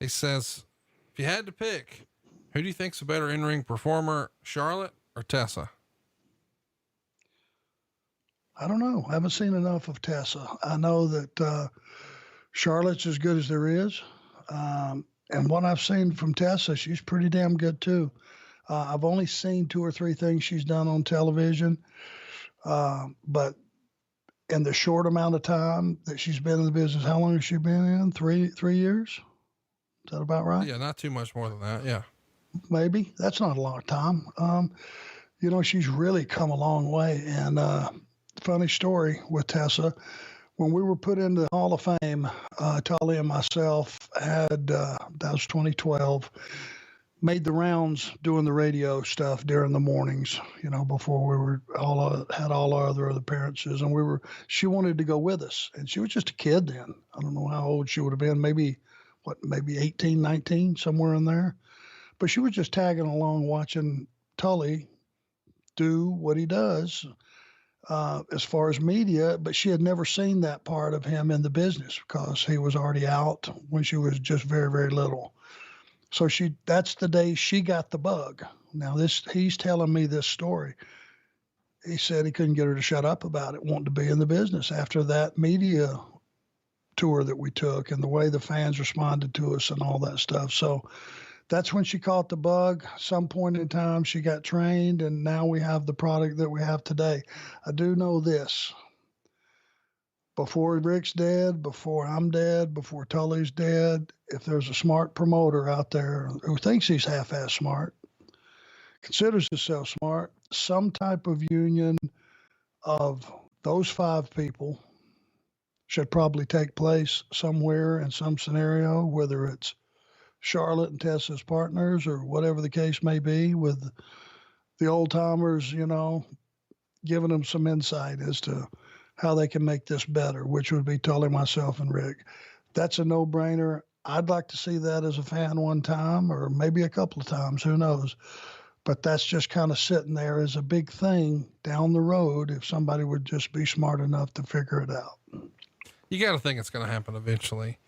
He says, if you had to pick, who do you think's a better in-ring performer, Charlotte or Tessa? I don't know. I haven't seen enough of Tessa. I know that Charlotte's as good as there is. And what I've seen from Tessa, she's pretty damn good too. I've only seen 2 or 3 things she's done on television. But in the short amount of time that she's been in the business, how long has she been in? 3 years? Is that about right? Yeah, not too much more than that. Yeah. Maybe. That's not a long time. She's really come a long way. And funny story with Tessa, when we were put into the Hall of Fame, Tully and myself had, that was 2012, made the rounds doing the radio stuff during the mornings, before we were had all our other appearances. And she wanted to go with us. And she was just a kid then. I don't know how old she would have been. Maybe 18, 19, somewhere in there. But she was just tagging along watching Tully do what he does as far as media, but she had never seen that part of him in the business because he was already out when she was just very, very little. So that's the day she got the bug. Now he's telling me this story. He said he couldn't get her to shut up about it, wanting to be in the business after that media tour that we took and the way the fans responded to us and all that stuff. So that's when she caught the bug. Some point in time, she got trained, and now we have the product that we have today. I do know this. Before Rick's dead, before I'm dead, before Tully's dead, if there's a smart promoter out there who thinks he's half-ass smart, considers himself smart, some type of union of those 5 people should probably take place somewhere in some scenario, whether it's Charlotte and Tessa's partners or whatever the case may be, with the old timers, giving them some insight as to how they can make this better, which would be Tully, myself, and Rick. That's a no-brainer. I'd like to see that as a fan one time or maybe a couple of times, who knows. But that's just kind of sitting there as a big thing down the road if somebody would just be smart enough to figure it out. You got to think it's going to happen eventually.